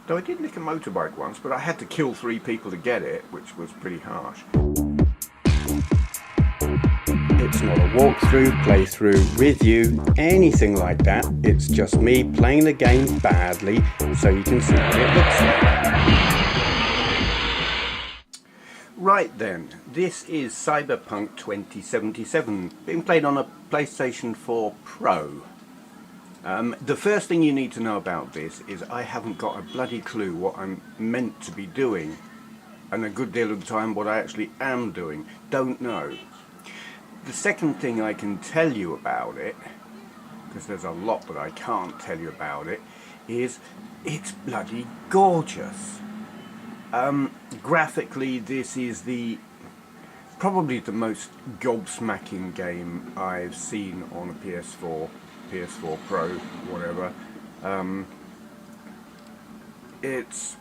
Though I did nick a motorbike once, but I had to kill 3 people to get it, which was pretty harsh. It's not a walkthrough, playthrough, review, anything like that. It's just me playing the game badly so you can see what it looks like. Right then, this is Cyberpunk 2077, being played on a PlayStation 4 Pro. The first thing you need to know about this is I haven't got a bloody clue what I'm meant to be doing, and a good deal of the time what I actually am doing. Don't know. The second thing I can tell you about it, because there's a lot that I can't tell you about it, is it's bloody gorgeous. Graphically, this is probably the most gobsmacking game I've seen on a PS4 Pro, whatever. It's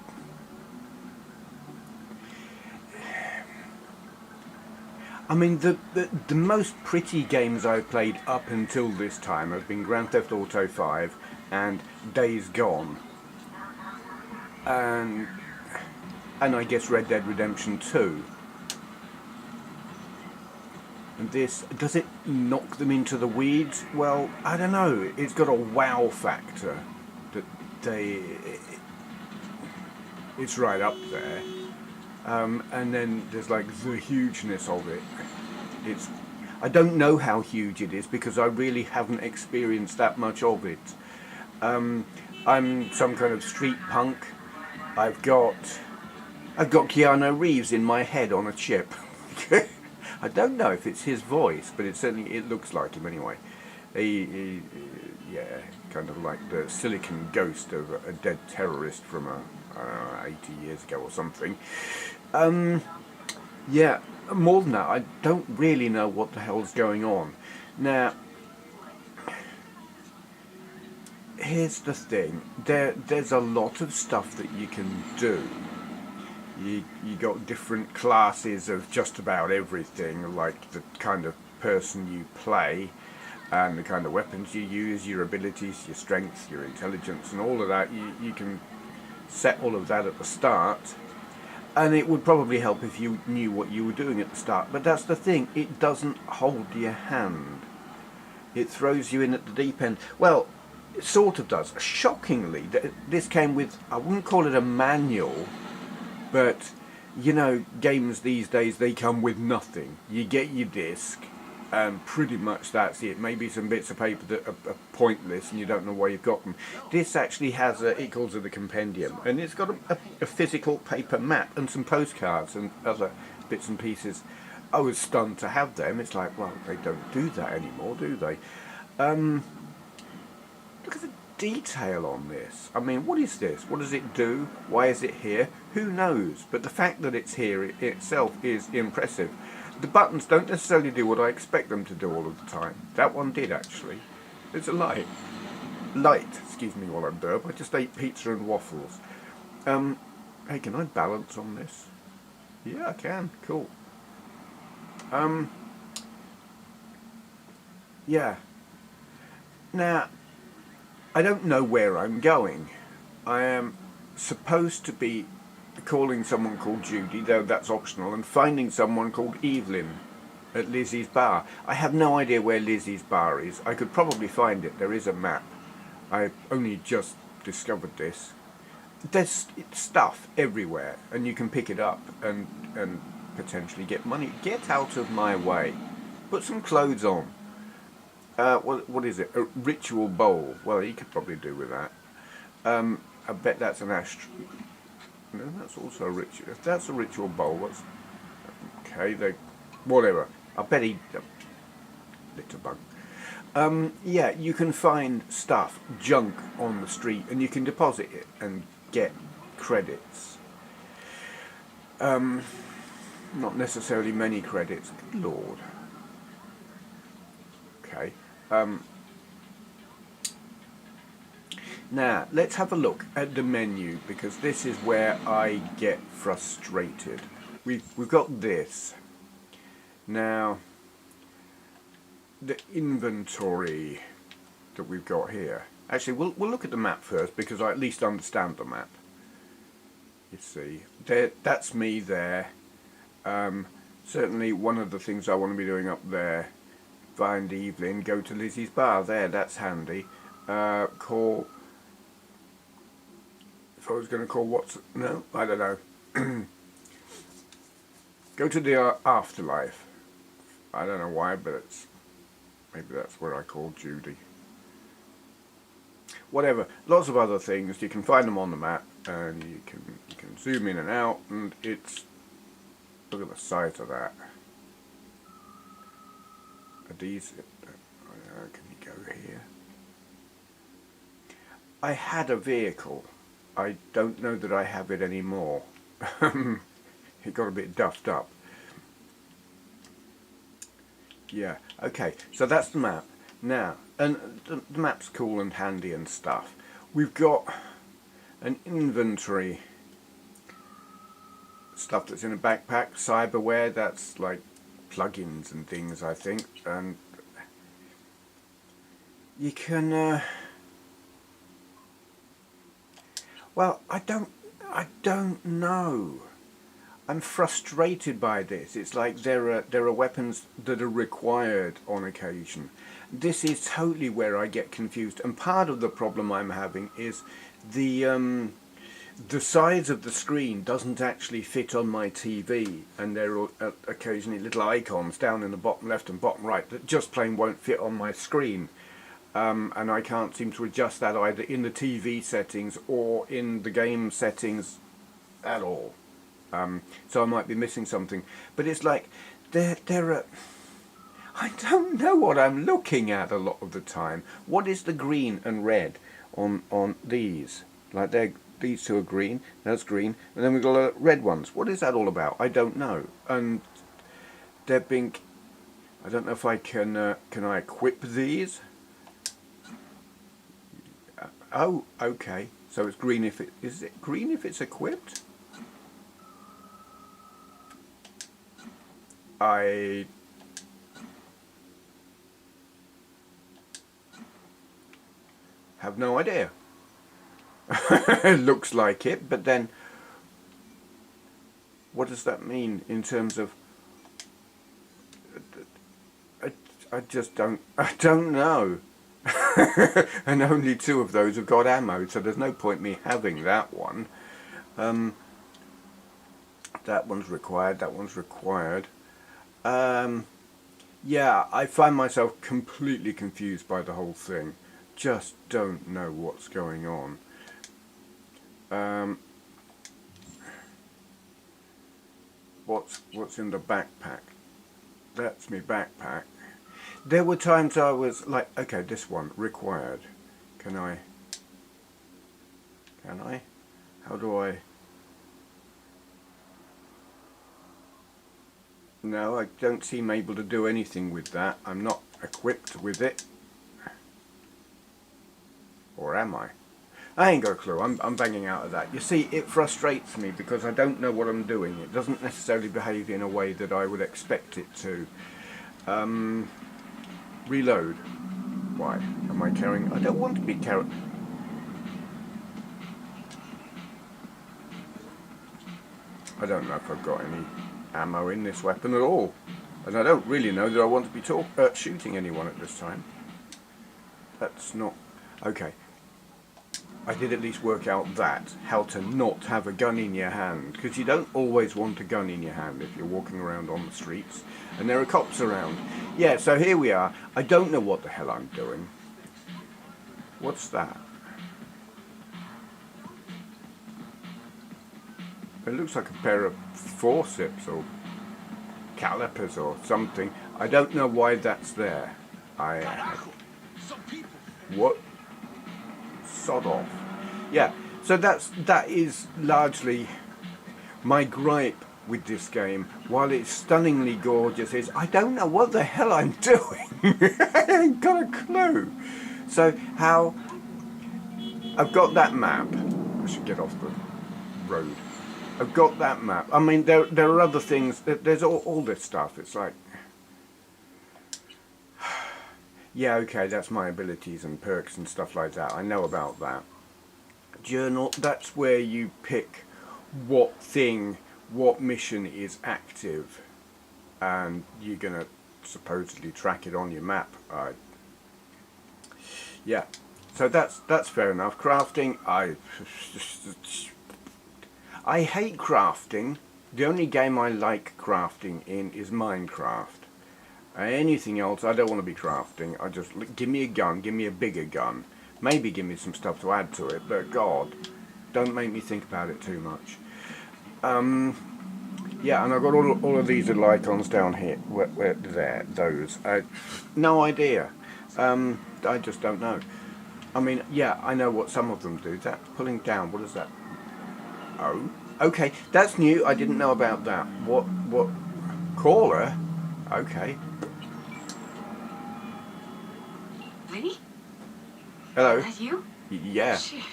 I mean, the most pretty games I've played up until this time have been Grand Theft Auto 5 and Days Gone, and I guess Red Dead Redemption 2. And this, does it knock them into the weeds? Well, I don't know. It's got a wow factor that it's right up there. And then there's like the hugeness of it. I don't know how huge it is because I really haven't experienced that much of it. I'm some kind of street punk. I've got Keanu Reeves in my head on a chip. I don't know if it's his voice, but it looks like him anyway. Yeah, kind of like the silicon ghost of a dead terrorist from 80 years ago or something. Yeah, more than that, I don't really know what the hell's going on. Now, here's the thing. There's a lot of stuff that you can do. You got different classes of just about everything, like the kind of person you play, and the kind of weapons you use, your abilities, your strength, your intelligence, and all of that. You can set all of that at the start, and it would probably help if you knew what you were doing at the start. But that's the thing, it doesn't hold your hand. It throws you in at the deep end. Well, it sort of does. Shockingly, this came with, I wouldn't call it a manual, but you know, games these days, they come with nothing. You get your disc, and pretty much that's it. Maybe some bits of paper that are pointless and you don't know why you've got them. This actually has it calls it a compendium, and it's got a physical paper map and some postcards and other bits and pieces. I was stunned to have them. It's like, well, they don't do that anymore, do they? Look at the detail on this. I mean, what is this? What does it do? Why is it here? Who knows? But the fact that it's here itself is impressive. The buttons don't necessarily do what I expect them to do all of the time. That one did, actually. It's a light. Excuse me while I burp. I just ate pizza and waffles. Hey, can I balance on this? Yeah, I can. Cool. Yeah. Now, I don't know where I'm going. I am supposed to be calling someone called Judy, though that's optional, and finding someone called Evelyn at Lizzie's bar. I have no idea where Lizzie's bar is. I could probably find it. There is a map. I only just discovered this. There's stuff everywhere, and you can pick it up and potentially get money. Get out of my way. Put some clothes on. What is it? A ritual bowl. Well, you could probably do with that. I bet that's an ashtray. No, that's also a ritual. If that's a ritual bowl, that's okay. Whatever. I bet he little bug. Yeah, you can find stuff, junk on the street, and you can deposit it and get credits. Not necessarily many credits. Good Lord. Okay. Now, let's have a look at the menu, because this is where I get frustrated. We've got this. Now, the inventory that we've got here. Actually, we'll look at the map first, because I at least understand the map. You see, there, that's me there. Certainly one of the things I want to be doing up there, find Evelyn, go to Lizzie's bar there, that's handy. Call, if I was going to call what's, no, I don't know. Go to the afterlife. I don't know why, but it's, maybe that's what I call Judy. Whatever, lots of other things, you can find them on the map, and you can zoom in and out, and it's, look at the size of that. Are these, can you go here? I had a vehicle. I don't know that I have it anymore. It got a bit duffed up. Yeah, okay, so that's the map. Now, and the map's cool and handy and stuff. We've got an inventory stuff that's in a backpack, cyberware, that's like plugins and things, I think, and you can well, I don't know. I'm frustrated by this. It's like there are weapons that are required on occasion. This is totally where I get confused, and part of the problem I'm having is the size of the screen doesn't actually fit on my TV, and there are occasionally little icons down in the bottom left and bottom right that just plain won't fit on my screen. And I can't seem to adjust that either in the TV settings or in the game settings at all. So I might be missing something. But it's like, there are... I don't know what I'm looking at a lot of the time. What is the green and red on these? Like these two are green, that's green, and then we've got red ones. What is that all about? I don't know. And they're being... I don't know if I can I equip these? Oh, okay. So it's green if is it green if it's equipped? I have no idea. It looks like it, but then what does that mean in terms of I just don't know. And only 2 of those have got ammo, so there's no point me having that one. That one's required, that one's required. Yeah, I find myself completely confused by the whole thing. Just don't know what's going on. What's in the backpack? That's my backpack. There were times I was like, okay, this one, required. Can I? How do I? No, I don't seem able to do anything with that. I'm not equipped with it. Or am I? I ain't got a clue. I'm banging out of that. You see, it frustrates me because I don't know what I'm doing. It doesn't necessarily behave in a way that I would expect it to. Reload. Why? Am I carrying... I don't want to be carrying... I don't know if I've got any ammo in this weapon at all. And I don't really know that I want to be shooting anyone at this time. That's not... Okay. I did at least work out that, how to not have a gun in your hand, because you don't always want a gun in your hand if you're walking around on the streets and there are cops around. Yeah, so here we are. I don't know what the hell I'm doing. What's that? It looks like a pair of forceps or calipers or something. I don't know why that's there. What? Sod off. Yeah, so that is largely my gripe with this game. While it's stunningly gorgeous, is I don't know what the hell I'm doing. I ain't got a clue. So how I've got that map. I should get off the road. I've got that map. I mean, there are other things. There's all this stuff. It's like, yeah, okay, that's my abilities and perks and stuff like that. I know about that. Journal, that's where you pick what mission is active, and you're gonna supposedly track it on your map. Yeah, so that's fair enough. Crafting, I hate crafting. The only game I like crafting in is Minecraft. Anything else, I don't want to be crafting. I just, give me a gun, give me a bigger gun. Maybe give me some stuff to add to it, but God, don't make me think about it too much. Yeah, and I've got all of these little icons down here. Where there, those. No idea. I just don't know. I mean, yeah, I know what some of them do. That pulling down, what is that? Oh, okay, that's new. I didn't know about that. What caller? Okay. Vinny? Hello. Is that you? Yeah. Shit.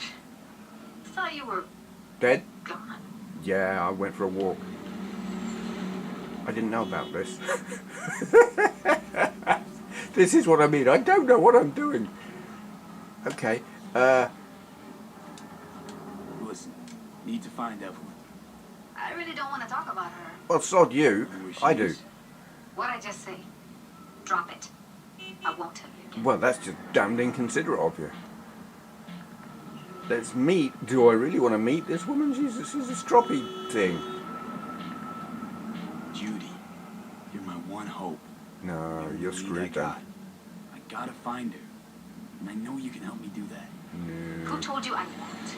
I thought you were Dead? gone. Yeah, I went for a walk. I didn't know about this. This is what I mean. I don't know what I'm doing. Okay. Listen, need to find Evelyn. I really don't want to talk about her. Well, sod you. Where she I do. is. What'd I just say? Drop it. I won't tell you again. Well, that's just damned inconsiderate of you. Let's meet. Do I really want to meet this woman? She's a stroppy thing. Judy, you're my one hope. No, You're you're the lead screwed then. I gotta find her. And I know you can help me do that. No. Who told you I won't?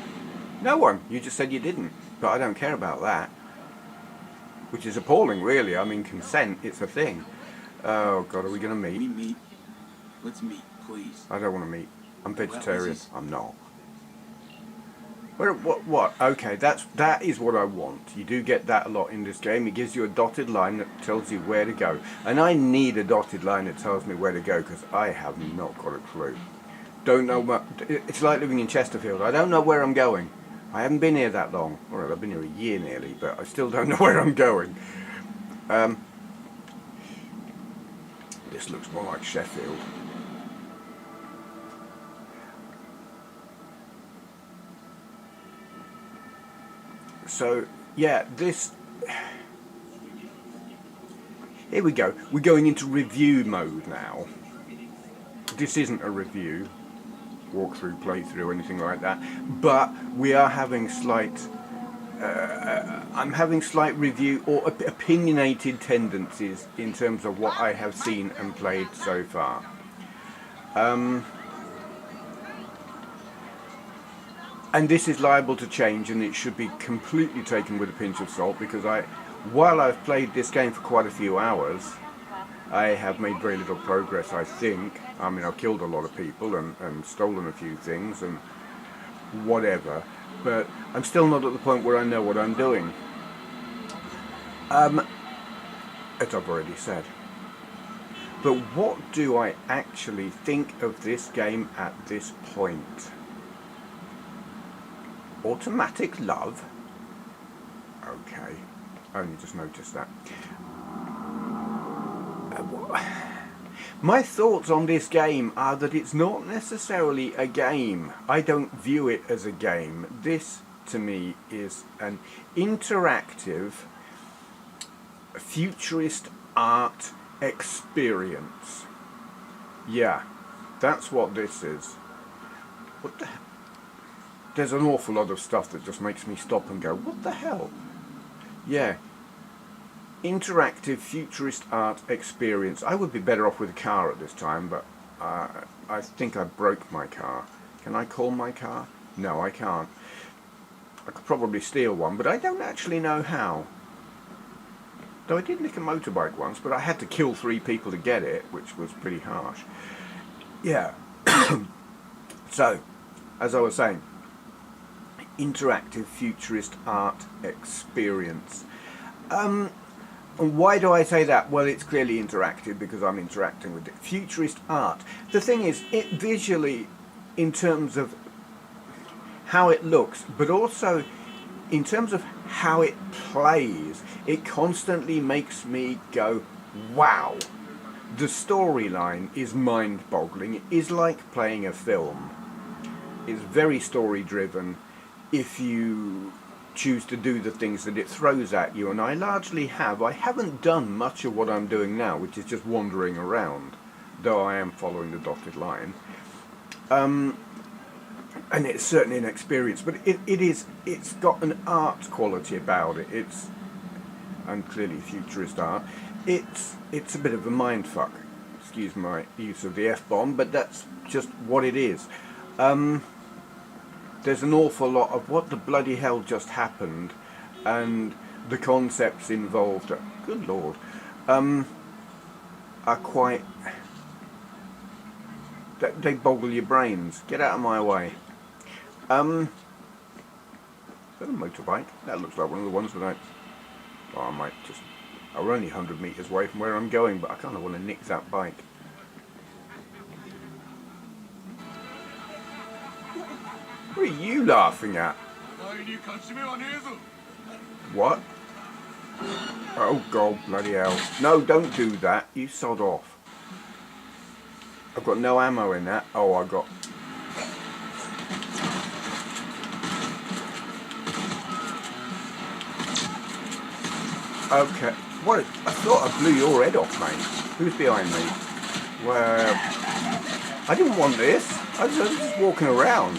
No one. You just said you didn't. But I don't care about that. Which is appalling, really. I mean, consent, it's a thing. Oh, God, are we going to We meet? meet. Let's meet, please. I don't want to meet. I'm vegetarian. this is- I'm not. What? Okay, that is what I want. You do get that a lot in this game. It gives you a dotted line that tells you where to go. And I need a dotted line that tells me where to go because I have not got a clue. Don't know what... It's like living in Chesterfield. I don't know where I'm going. I haven't been here that long. Well, I've been here a year nearly, but I still don't know where I'm going. This looks more like Sheffield. So, yeah, this... Here we go. We're going into review mode now. This isn't a review, walkthrough, playthrough, anything like that. But we are having slight... I'm having slight review or opinionated tendencies in terms of what I have seen and played so far. And this is liable to change, and it should be completely taken with a pinch of salt, because while I've played this game for quite a few hours, I have made very little progress, I think. I mean, I've killed a lot of people and stolen a few things and whatever, but I'm still not at the point where I know what I'm doing. As I've already said. But what do I actually think of this game at this point? Automatic love? Okay, I only just noticed that. My thoughts on this game are that it's not necessarily a game. I don't view it as a game. This, to me, is an interactive, futurist art experience. Yeah, that's what this is. What the hell? There's an awful lot of stuff that just makes me stop and go, what the hell? Yeah. Interactive futurist art experience. I would be better off with a car at this time, but I think I broke my car. Can I call my car? No, I can't. I could probably steal one, but I don't actually know how. Though I did nick a motorbike once, but I had to kill 3 people to get it, which was pretty harsh. Yeah. So, as I was saying, interactive futurist art experience. Why do I say that? Well, it's clearly interactive because I'm interacting with it. Futurist art. The thing is, it visually, in terms of how it looks, but also in terms of how it plays, it constantly makes me go, wow. The storyline is mind-boggling. It is like playing a film. It's very story-driven. If you choose to do the things that it throws at you, and I largely have. I haven't done much of what I'm doing now, which is just wandering around, though I am following the dotted line. And it's certainly an experience, but it's got an art quality about it. And clearly futurist art. It's a bit of a mindfuck. Excuse my use of the F-bomb, but that's just what it is. There's an awful lot of what the bloody hell just happened, and the concepts involved, good lord, are quite, they boggle your brains. Get out of my way. Is that a motorbike? That looks like one of the ones that I might just, we're only 100 metres away from where I'm going, but I kind of want to nick that bike. What are you laughing at? What? Oh god, bloody hell. No, don't do that. You sod off. I've got no ammo in that. Oh, I got... Okay. What? I thought I blew your head off, mate. Who's behind me? Well... I didn't want this. I was just walking around.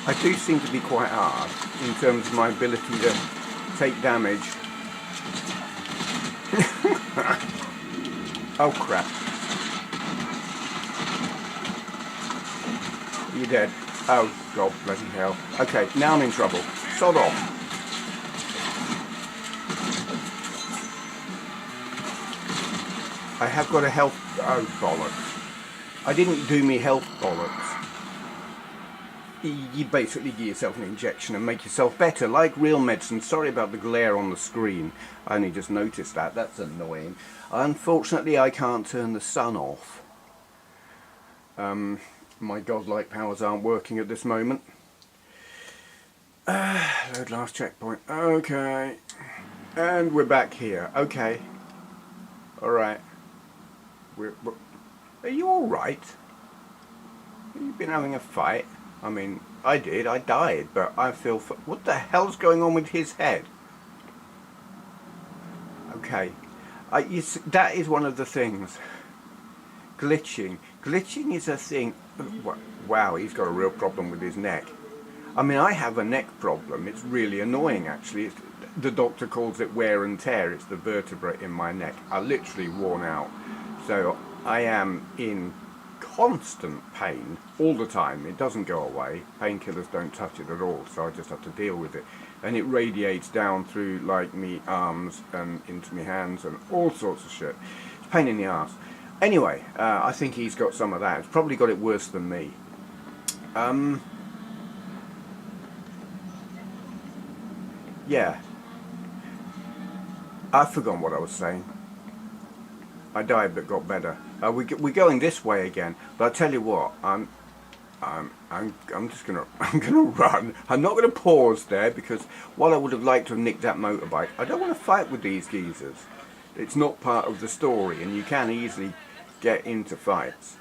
I do seem to be quite hard in terms of my ability to take damage. Oh crap. You're dead. Oh god, bloody hell. Okay, now I'm in trouble. Sod off. I have got a health... Oh bollocks. I didn't do me health bollocks. You basically give yourself an injection and make yourself better, like real medicine. Sorry about the glare on the screen. I only just noticed that. That's annoying. Unfortunately, I can't turn the sun off. My godlike powers aren't working at this moment. Load last checkpoint. Okay. And we're back here. Okay. Alright. Are you alright? Have you been having a fight? I mean, I did, I died, but I feel... What the hell's going on with his head? Okay. That is one of the things. Glitching. Glitching is a thing... Wow, he's got a real problem with his neck. I mean, I have a neck problem. It's really annoying, actually. The doctor calls it wear and tear. It's the vertebrae in my neck are literally worn out. So I am in constant pain all the time. It doesn't go away. Painkillers don't touch it at all, so I just have to deal with it. And it radiates down through like me arms and into my hands and all sorts of shit. It's a pain in the arse. Anyway, I think he's got some of that. He's probably got it worse than me. Yeah. I've forgotten what I was saying. I died but got better. We're going this way again, but I tell you what, I'm just gonna run. I'm not gonna pause there because while I would have liked to have nicked that motorbike, I don't want to fight with these geezers. It's not part of the story, and you can easily get into fights.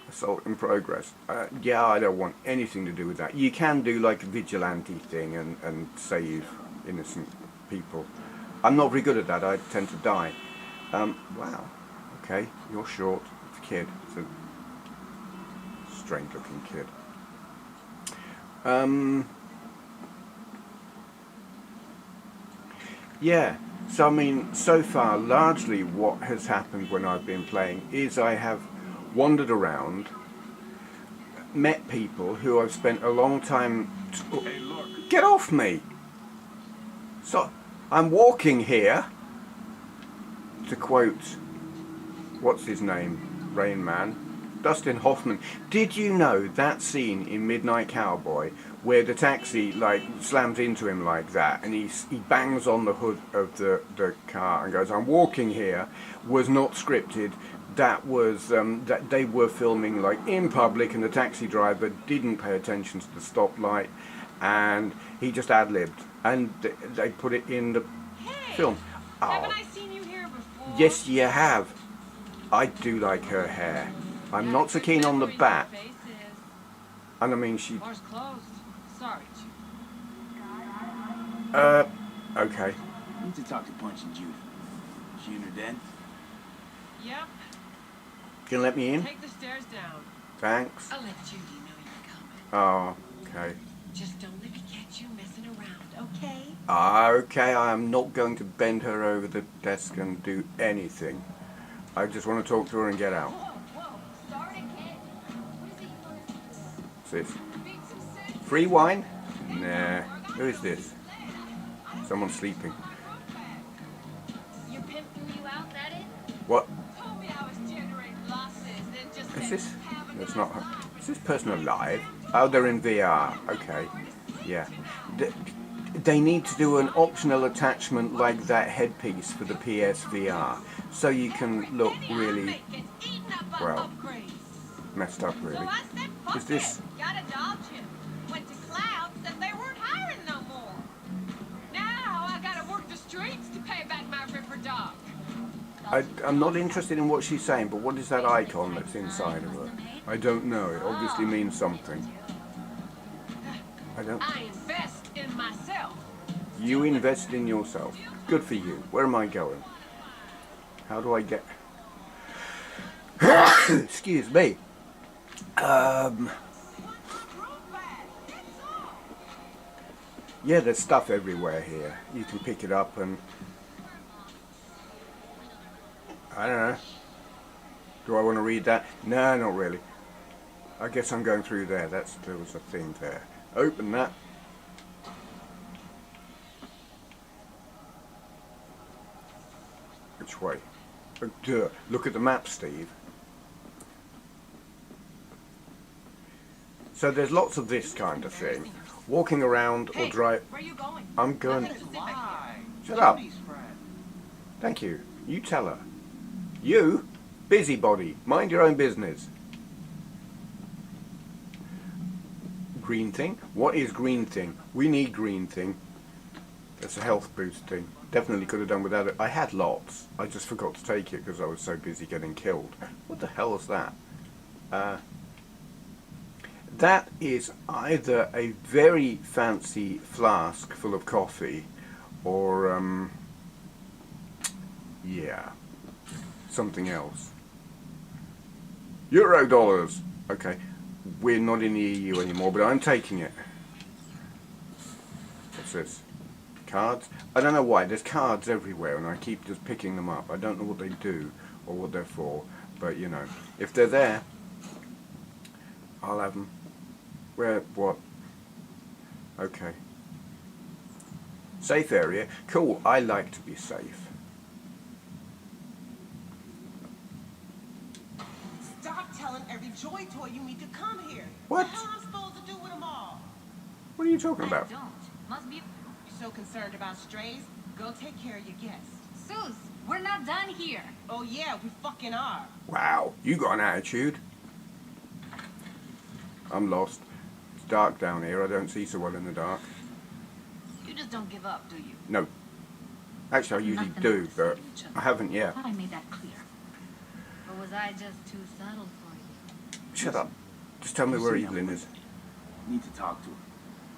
Assault in progress. Yeah, I don't want anything to do with that. You can do like a vigilante thing and save innocent people. I'm not very good at that. I tend to die. Wow. Okay, you're short. It's a kid. It's a strange looking kid. Yeah, so I mean, so far, largely what has happened when I've been playing is I have wandered around, met people who I've spent a long time... Hey, look. Get off me! So, I'm walking here, to quote, what's his name? Rain Man. Dustin Hoffman. Did you know that scene in Midnight Cowboy where the taxi like slams into him like that and he bangs on the hood of the car and goes, I'm walking here, was not scripted. That was that they were filming like in public and the taxi driver didn't pay attention to the stoplight and he just ad-libbed and they put it in the film. Oh. Haven't I seen you here before? Yes, you have. I do like her hair. I'm not so keen on the bat. And I mean, she... Bar's closed. Sorry, Judy. Okay. I need to talk to Punch and Judy. She in her den? Yep. Can you let me in? Take the stairs down. Thanks. I'll let Judy know you're coming. Oh, okay. Just don't let me catch you messing around, okay? Okay, I am not going to bend her over the desk and do anything. I just want to talk to her and get out. Whoa, start again. What is it you want to do? What's this? Free wine? Nah. Who is this? Someone sleeping. Your pimp threw you out, that it? What? Told me I was generating losses, then just Is said, this? "Have a That's nice not her. life." Is this person alive? Oh, they're in VR. Okay. Yeah. They need to do an optional attachment like that headpiece for the PS VR, so you can look really well messed up. So Really. I said, fuck Is this? it. Got a dog chip. Went to Cloud, said they weren't hiring no more. Now I gotta work the streets to pay back my ripper dog. I'm not interested in what she's saying, but what is that icon that's inside of her? I don't know. It obviously means something. I don't. I invest in myself. You invest in yourself. Good for you. Where am I going? How do I get... Excuse me. Yeah, there's stuff everywhere here. You can pick it up and... I don't know. Do I want to read that? No, not really. I guess I'm going through there. There was a thing there. Open that. Which way? Oh, duh. Look at the map, Steve. So there's lots of this kind of thing. Walking around or drive... Where you going? I'm going... Nothing to sit back here. Shut up. Thank you. You tell her. You? Busybody. Mind your own business. Green thing? What is green thing? We need green thing. That's a health boost thing. Definitely could have done without it. I had lots. I just forgot to take it because I was so busy getting killed. What the hell is that? That is either a very fancy flask full of coffee or, yeah, something else. Euro dollars. Okay, we're not in the EU anymore, but I'm taking it. What's this? Cards? I don't know why. There's cards everywhere, and I keep just picking them up. I don't know what they do or what they're for, but you know, if they're there, I'll have them. Where? What? Okay. Safe area. Cool. I like to be safe. Stop telling every joy toy you meet to come here. What? The hell am I supposed to do with them all? What are you talking I about? don't. Must be... You're so concerned about strays? Go take care of your guests. Sus, we're not done here. Oh yeah, we fucking are. Wow, you got an attitude. I'm lost. It's dark down here. I don't see so well in the dark. You just don't give up, do you? No. Actually, I usually Nothing do, else but to each other. I haven't I yet. thought I made that clear. Or was I just too subtle for you? Shut up. Just tell me where Evelyn is. I need to talk to her.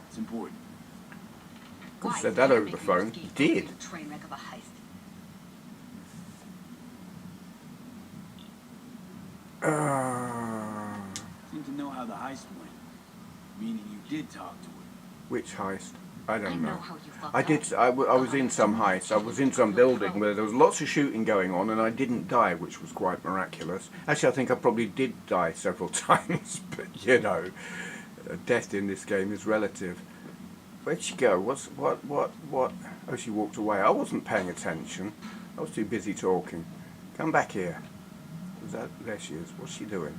It's important. Could have Why said is that that over the making phone. you escape Did. from a train wreck of a heist? Seem to know how the heist went. Meaning you did talk to her. Which heist? I I don't know know. how you fucked I did. up. I was in some heist. I was in some building where there was lots of shooting going on, and I didn't die, which was quite miraculous. Actually, I think I probably did die several times, but you know, death in this game is relative. Where'd she go? What? Oh, she walked away. I wasn't paying attention. I was too busy talking. Come back here. There she is. What's she doing?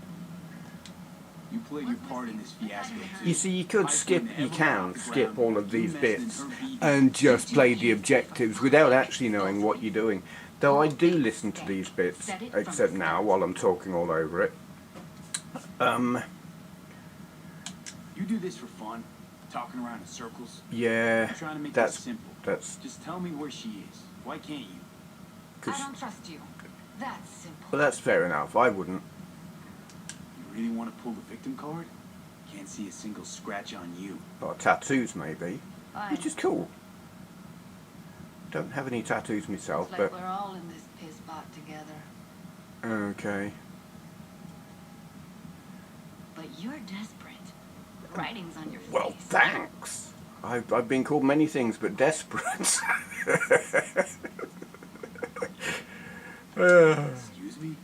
You played your part in this fiasco too. You see, you could I skip, spent you every can hour skip around all of you these messing bits her beat. and just play the objectives without actually knowing what you're doing. Though I do listen to these bits, except now while I'm talking all over it. You do this for fun, talking around in circles. Yeah, I'm trying to make that's this simple. that's Just tell me where she is. Why can't you? I 'cause don't trust you. That's simple. well, that's fair enough. I wouldn't. You really want to pull the victim card? Can't see a single scratch on you. Or tattoos, maybe. Fine. Which is cool. Don't have any tattoos myself, Looks like but... we're all in this piss pot together. Okay. But you're desperate. The writing's on your face. Well, thanks. I've been called many things, but desperate. Excuse me?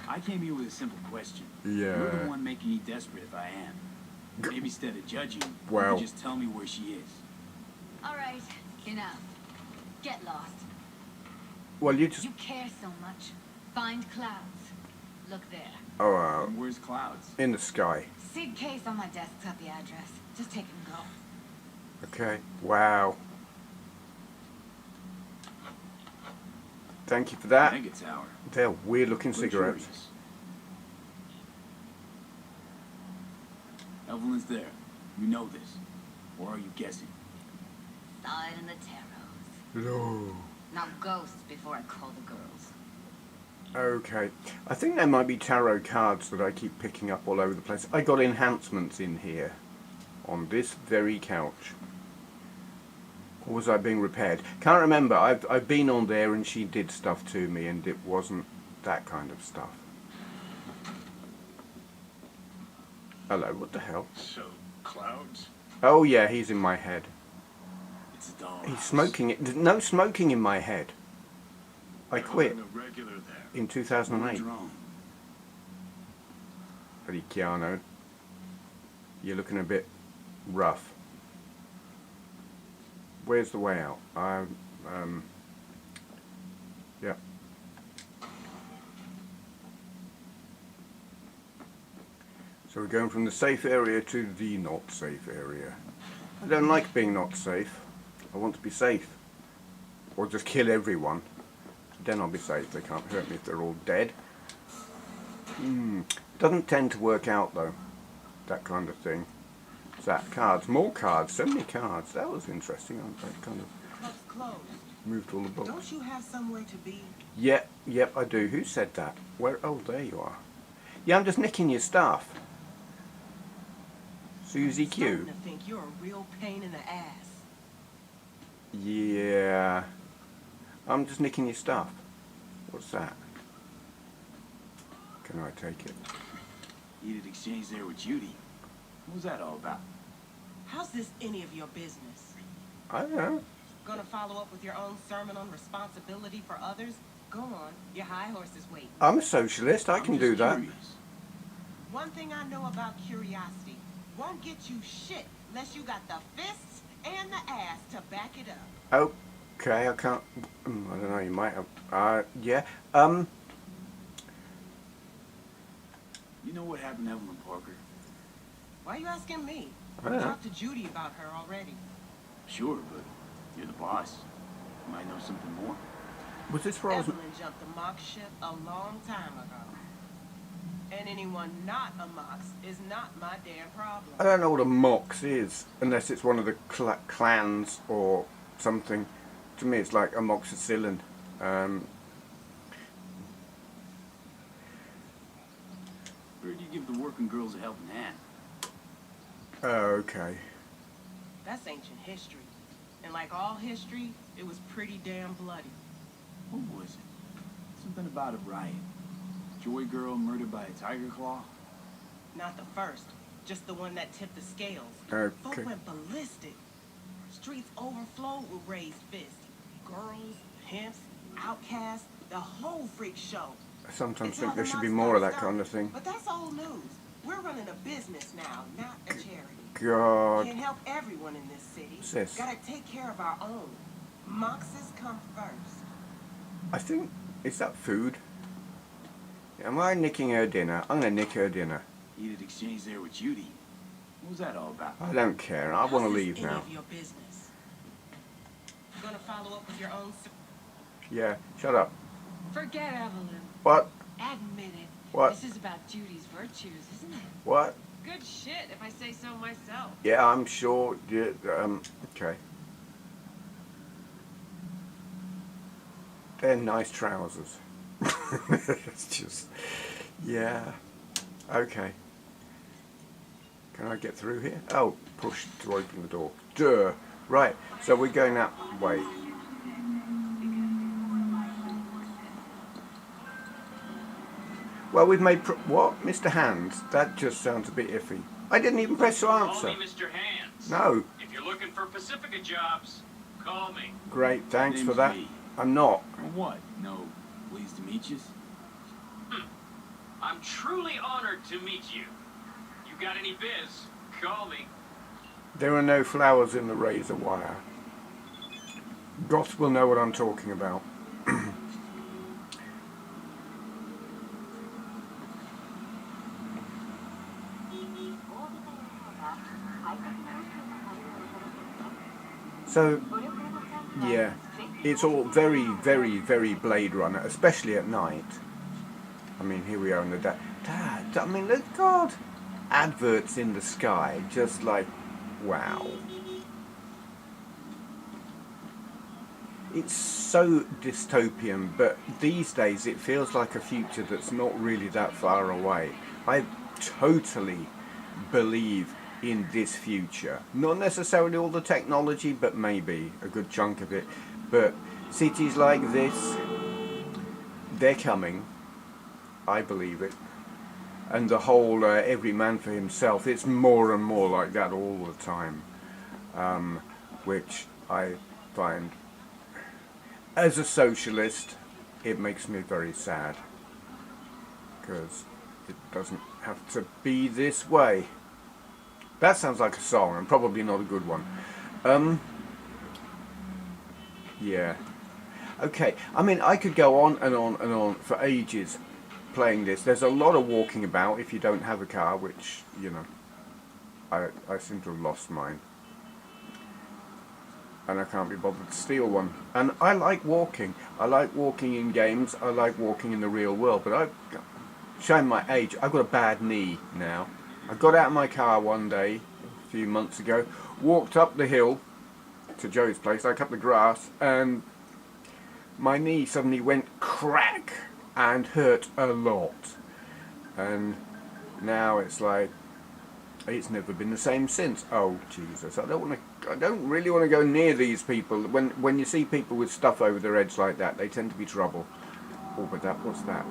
I came here with a simple question. Yeah. You're the one making me desperate if I am. Maybe instead of judging, Well. you could just tell me where she is. All right, enough. Get lost. Well, you just... You care so much. Find clouds. Look there. Oh, And where's Clouds? in the sky. Seed case on my desk's got the address. Just take it and go. Okay. Wow. Thank you for that. Mega Tower. They're weird-looking We're cigarettes. curious. Evelyn's there. You know this. Or are you guessing? Saw it in the tarots. No. Now ghosts before I call the girls. Okay. I think there might be tarot cards that I keep picking up all over the place. I got enhancements in here. On this very couch. Or was I being repaired? Can't remember. I've been on there and she did stuff to me and it wasn't that kind of stuff. Hello, what the hell? So, Clouds? Oh yeah, he's in my head. It's a doll. He's smoking it. No smoking in my head. I quit A regular there. in 2008. Wrong. Bloody Keanu. You're looking a bit rough. Where's the way out? Yeah. So we're going from the safe area to the not safe area. I don't like being not safe. I want to be safe. Or just kill everyone. Then I'll be safe. They can't hurt me if they're all dead. Doesn't tend to work out though. That kind of thing. What's that? Cards. More cards. So many cards. That was interesting. I kind of Club's closed. moved all the books. Don't you have somewhere to be? Yep, I do. Who said that? Where? Oh, there you are. Yeah, I'm just nicking your stuff. Susie Q. Starting to think you're a real pain in the ass. Yeah. I'm just nicking your stuff. What's that? Can I take it? You did exchange there with Judy. What was that all about? How's this any of your business? I don't know. Gonna follow up with your own sermon on responsibility for others? Go on, your high horse is waiting. I'm a socialist. I I'm can just do that. curious. One thing I know about curiosity, won't get you shit unless you got the fists and the ass to back it up. Okay, I can't. I don't know. You might have. Yeah. You know what happened to Evelyn Parker? Why are you asking me? I I don't know. talked to Judy about her already. Sure, but you're the boss. You might know something more. Was this where I was? Evelyn jumped the mock ship a long time ago. And anyone not a mox is not my damn problem. I don't know what a mox is, unless it's one of the clans or something. To me, it's like amoxicillin. Heard you give the working girls a helping hand. Okay. That's ancient history. And like all history, it was pretty damn bloody. What was it? Something about a riot. Joy girl murdered by a tiger claw? Not the first, just the one that tipped the scales. Okay. Folk went ballistic. Streets overflowed with raised fists. Girls, pimps, outcasts, the whole freak show. I sometimes It's think how there the should be monster more of that started. kind of thing. But that's old news. We're running a business now, not a charity. God. Can't help everyone in this city. Sis. Gotta take care of our own. Moxes come first. I think, is that food? Am I nicking her dinner? I'm going to nick her dinner. You did exchange there with Judy. What was that all about? I don't care. I want to How's this leave any now. of your business? Gonna follow up with your own. Yeah, shut up. Forget Evelyn. What? Admit it. What? This is about Judy's virtues, isn't it? What? Good shit, if I say so myself. Yeah, I'm sure. Yeah, okay. They're nice trousers. It's just, yeah. Okay. Can I get through here? Oh, push to open the door. Duh. Right, so we're going that way. Well, we've made... what? Mr. Hands? That just sounds a bit iffy. I didn't even press to answer. Call me Mr. Hands. No. If you're looking for Pacifica jobs, call me. Great, thanks for Name's that. Lee. I'm not. Or what? No, pleased to meet you. I'm truly honored to meet you. You got any biz, call me. There are no flowers in the razor wire. Goths will know what I'm talking about. So, yeah, it's all very, very, very Blade Runner, especially at night. I mean, here we are in the day. Dad, I mean, God, adverts in the sky, just like, wow. It's so dystopian, but these days it feels like a future that's not really that far away. I totally believe in this future. Not necessarily all the technology, but maybe a good chunk of it. But cities like this, they're coming. I believe it. And the whole every man for himself, it's more and more like that all the time. Which I find, as a socialist, it makes me very sad. Because it doesn't have to be this way. That sounds like a song, and probably not a good one. Yeah. Okay, I mean, I could go on and on and on for ages playing this. There's a lot of walking about if you don't have a car, which, you know, I seem to have lost mine. And I can't be bothered to steal one. And I like walking. I like walking in games. I like walking in the real world. But I've showing my age. I've got a bad knee now. I got out of my car one day, a few months ago, walked up the hill to Joe's place, I cut the grass, and my knee suddenly went crack and hurt a lot. And now it's like, it's never been the same since. Oh Jesus, I don't really want to go near these people. When you see people with stuff over their heads like that, they tend to be trouble. Oh, but what's that?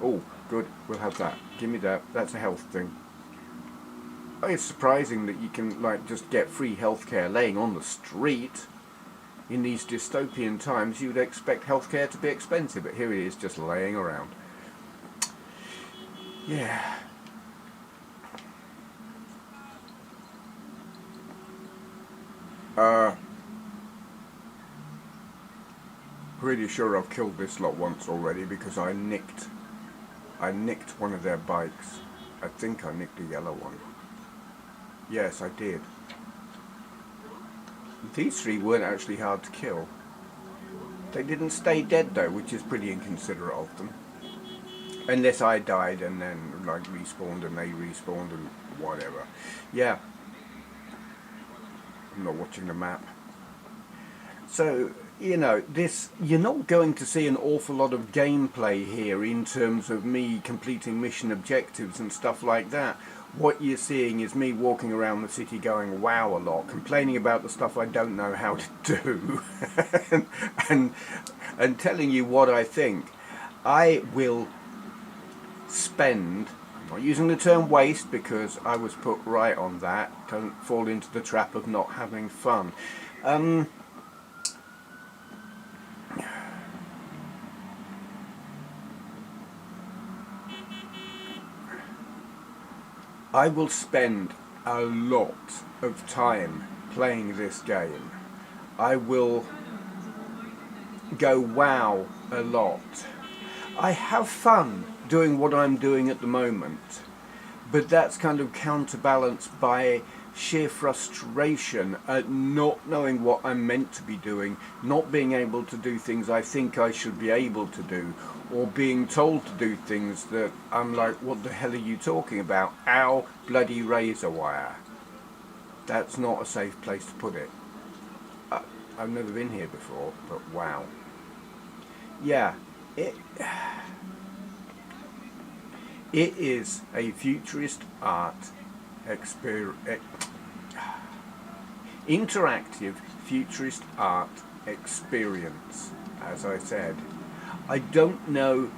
Oh, good, we'll have that. Give me that. That's a health thing. It's surprising that you can, like, just get free healthcare laying on the street. In these dystopian times, you'd expect healthcare to be expensive, but here it is, just laying around. Yeah. Pretty sure I've killed this lot once already because I nicked one of their bikes. I think I nicked a yellow one. Yes, I did. These three weren't actually hard to kill. They didn't stay dead though, which is pretty inconsiderate of them. Unless I died and then like respawned and they respawned and whatever. Yeah. I'm not watching the map. So, you know, you're not going to see an awful lot of gameplay here in terms of me completing mission objectives and stuff like that. What you're seeing is me walking around the city going wow a lot, complaining about the stuff I don't know how to do, and telling you what I think. I will spend, I'm not using the term waste because I was put right on that, don't fall into the trap of not having fun. I will spend a lot of time playing this game. I will go wow a lot. I have fun doing what I'm doing at the moment, but that's kind of counterbalanced by sheer frustration at not knowing what I'm meant to be doing, not being able to do things I think I should be able to do, or being told to do things that I'm like, what the hell are you talking about? Ow, bloody razor wire. That's not a safe place to put it. I've never been here before, but wow. Yeah, it is a futurist art interactive futurist art experience, as I said. I don't know.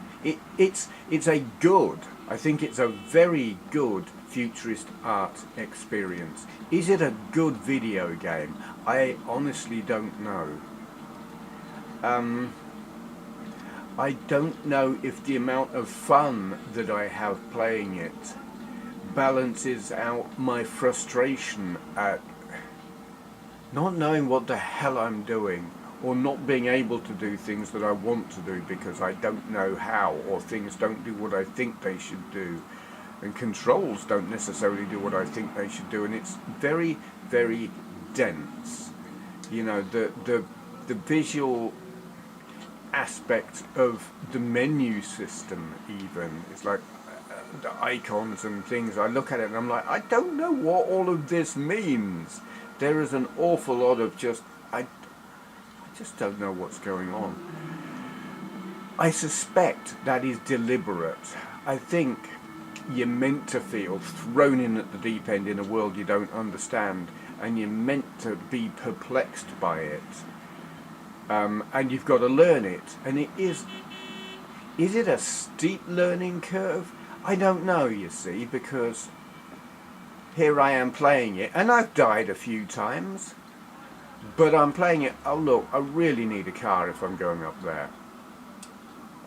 It's a good. I think it's a very good futurist art experience. Is it a good video game? I honestly don't know. I don't know if the amount of fun that I have playing it balances out my frustration at not knowing what the hell I'm doing, or not being able to do things that I want to do because I don't know how, or things don't do what I think they should do, and controls don't necessarily do what I think they should do, and it's very, very dense. You know, the visual aspect of the menu system even is like the icons and things. I look at it and I'm like, I don't know what all of this means. There is an awful lot of just I just don't know what's going on. I suspect that is deliberate. I think you're meant to feel thrown in at the deep end in a world you don't understand, and you're meant to be perplexed by it. And you've got to learn it. And it is it a steep learning curve? I don't know, you see, because here I am playing it, and I've died a few times, but I'm playing it. Oh look, I really need a car if I'm going up there.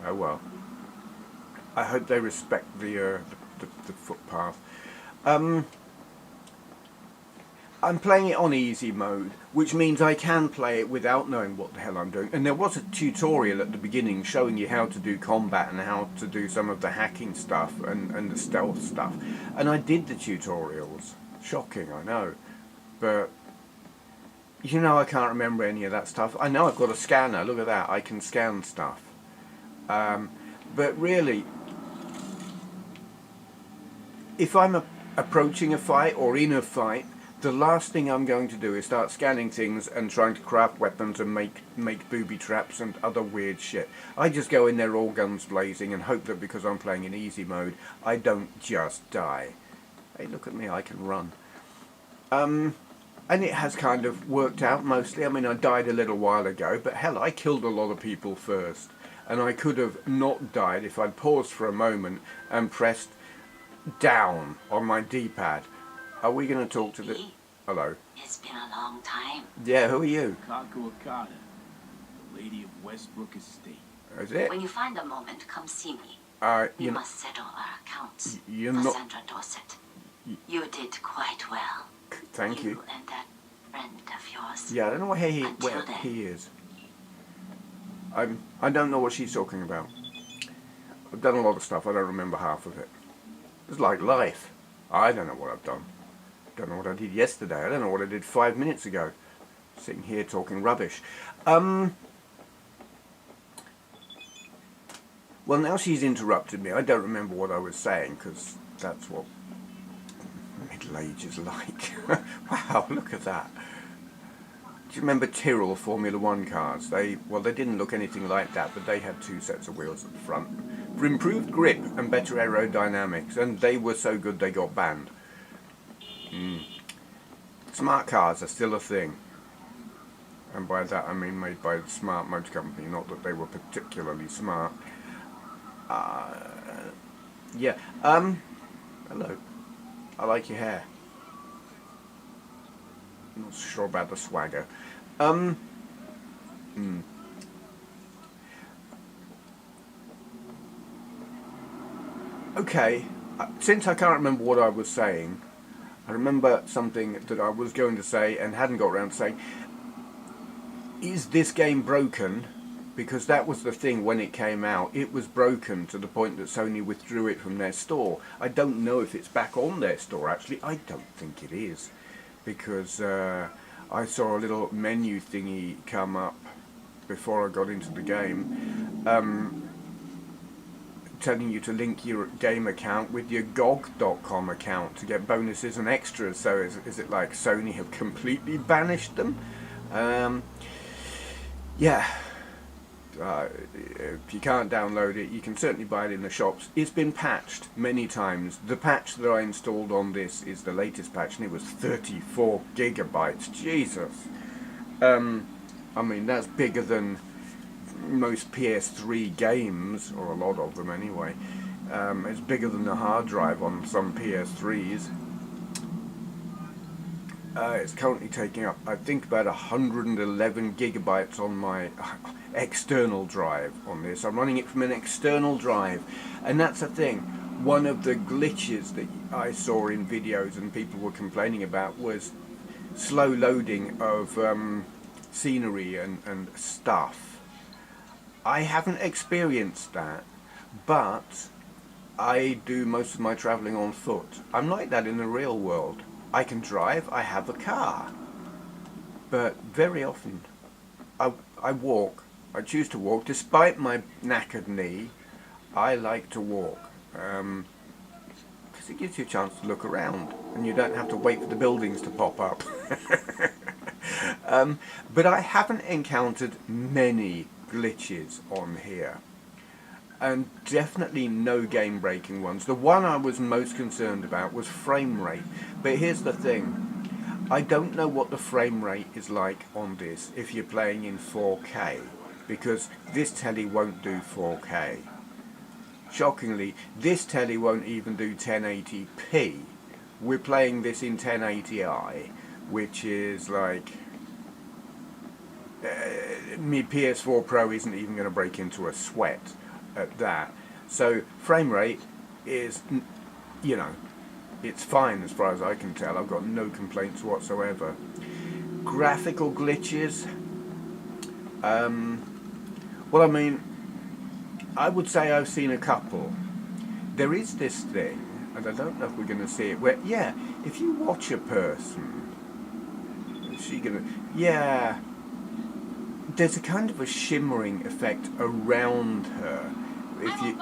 Oh well. I hope they respect the footpath. I'm playing it on easy mode, which means I can play it without knowing what the hell I'm doing. And there was a tutorial at the beginning showing you how to do combat and how to do some of the hacking stuff and the stealth stuff. And I did the tutorials. Shocking, I know. But, you know, I can't remember any of that stuff. I know I've got a scanner. Look at that. I can scan stuff. But really, if I'm approaching a fight or in a fight, the last thing I'm going to do is start scanning things and trying to craft weapons and make booby traps and other weird shit. I just go in there all guns blazing and hope that because I'm playing in easy mode, I don't just die. Hey, look at me, I can run. And it has kind of worked out mostly. I mean, I died a little while ago, but hell, I killed a lot of people first. And I could have not died if I'd paused for a moment and pressed down on my D-pad. Are we going to talk to the... Hello. It's been a long time. Yeah, who are you? Kako Okada, the Lady of Westbrook Estate. Is it? When you find a moment, come see me. We You must settle our accounts. you're for not... Sandra Dorset. You did quite well. Thank you. And that friend of yours. Yeah, I don't know where Until then. he is. I don't know what she's talking about. I've done a lot of stuff, I don't remember half of it. It's like life. I don't know what I've done. Don't know what I did yesterday. I don't know what I did 5 minutes ago. Sitting here talking rubbish. Well, now she's interrupted me. I don't remember what I was saying, because that's what middle age is like. Wow, look at that. Do you remember Tyrrell Formula 1 cars? They didn't look anything like that, but they had 2 sets of wheels at the front for improved grip and better aerodynamics, and they were so good they got banned. Smart cars are still a thing, and by that I mean made by the Smart Motor Company, not that they were particularly smart. Yeah, hello. I like your hair. I'm not sure about the swagger. Okay, since I can't remember what I was saying, I remember something that I was going to say and hadn't got around to saying. Is this game broken? Because that was the thing when it came out. It was broken to the point that Sony withdrew it from their store. I don't know if it's back on their store, actually. I don't think it is. Because I saw a little menu thingy come up before I got into the game. Telling you to link your game account with your GOG.com account to get bonuses and extras. So is it like Sony have completely banished them? Yeah. If you can't download it, you can certainly buy it in the shops. It's been patched many times. The patch that I installed on this is the latest patch, and it was 34 gigabytes. Jesus. I mean, that's bigger than most PS3 games, or a lot of them anyway. It's bigger than the hard drive on some PS3s. It's currently taking up, I think, about 111 gigabytes on my external drive on this. I'm running it from an external drive, and that's the thing. One of the glitches that I saw in videos and people were complaining about was slow loading of scenery and stuff. I haven't experienced that, but I do most of my travelling on foot. I'm like that in the real world. I can drive, I have a car, but very often I walk. I choose to walk. Despite my knackered knee, I like to walk, because it gives you a chance to look around and you don't have to wait for the buildings to pop up. But I haven't encountered many glitches on here, and definitely no game breaking ones. The one I was most concerned about was frame rate. But here's the thing, I don't know what the frame rate is like on this if you're playing in 4K, because this telly won't do 4K. Shockingly, this telly won't even do 1080p. We're playing this in 1080i, which is like my PS4 Pro isn't even going to break into a sweat at that. So frame rate is, you know, it's fine as far as I can tell. I've got no complaints whatsoever. Graphical glitches, well, I mean, I would say I've seen a couple. There is this thing, and I don't know if we're going to see it, where, yeah, if you watch a person, is she going to, yeah, there's a kind of a shimmering effect around her. If you,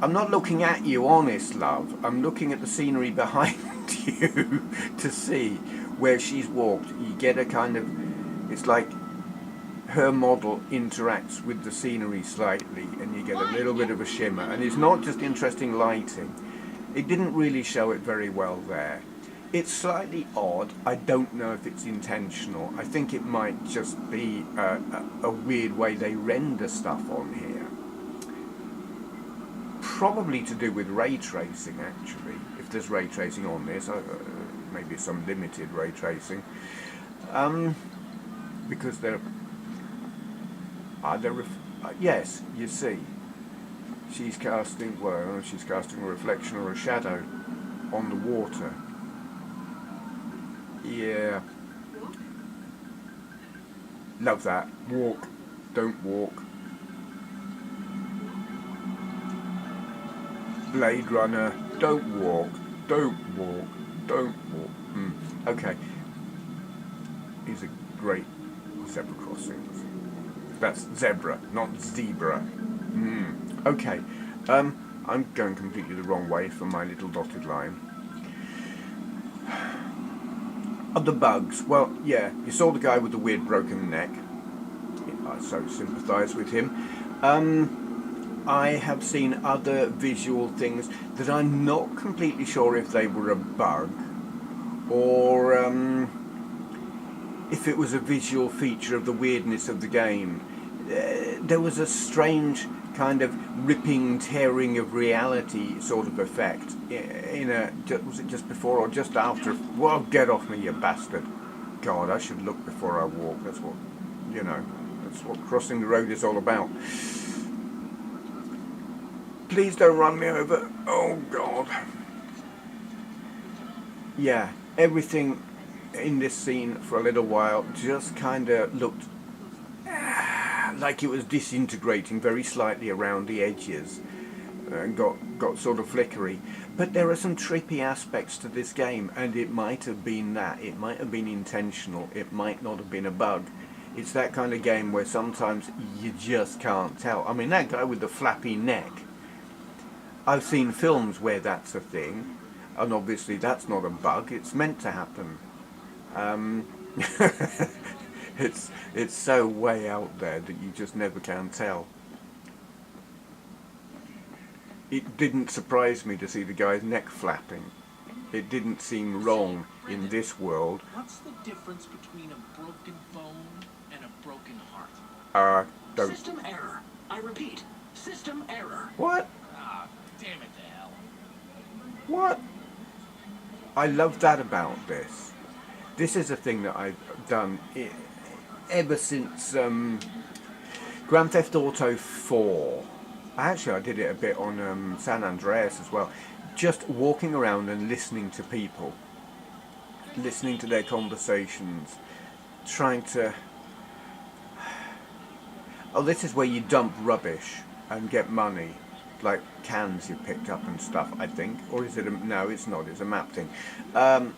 I'm not looking at you, honest love. I'm looking at the scenery behind you to see where she's walked. You get a kind of, it's like her model interacts with the scenery slightly, and you get a little bit of a shimmer. And it's not just interesting lighting. It didn't really show it very well there. It's slightly odd. I don't know if it's intentional. I think it might just be a weird way they render stuff on here. Probably to do with ray tracing, actually. If there's ray tracing on this, maybe some limited ray tracing. Because there are yes, you see. She's casting, well, she's casting a reflection or a shadow on the water. Yeah. Love that. Walk. Don't walk. Blade Runner. Don't walk. Don't walk. Don't walk. Okay. These are great zebra crossings. That's zebra, not zebra. Okay. I'm going completely the wrong way for my little dotted line. Of the bugs, well, yeah, you saw the guy with the weird broken neck. I so sympathise with him. I have seen other visual things that I'm not completely sure if they were a bug or if it was a visual feature of the weirdness of the game. There was a strange kind of ripping, tearing of reality sort of effect in a, was it just before or just after? Well, get off me, you bastard. God, I should look before I walk. That's what, you know, that's what crossing the road is all about. Please don't run me over. Oh, God. Yeah, everything in this scene for a little while just kind of looked like it was disintegrating very slightly around the edges and got sort of flickery. But there are some trippy aspects to this game, and it might have been that. It might have been intentional. It might not have been a bug. It's that kind of game where sometimes you just can't tell. I mean, that guy with the flappy neck, I've seen films where that's a thing, and obviously that's not a bug. It's meant to happen. It's so way out there that you just never can tell. It didn't surprise me to see the guy's neck flapping. It didn't seem wrong in this world. What's the difference between a broken phone and a broken heart? Don't. System error. I repeat, system error. What? Ah, damn it to hell. What? I love that about this. This is a thing that I've done ever since Grand Theft Auto 4. Actually, I did it a bit on San Andreas as well. Just walking around and listening to people. Listening to their conversations. Trying to... Oh, this is where you dump rubbish and get money. Like cans you've picked up and stuff, I think. Or is it a... No, it's not. It's a map thing. So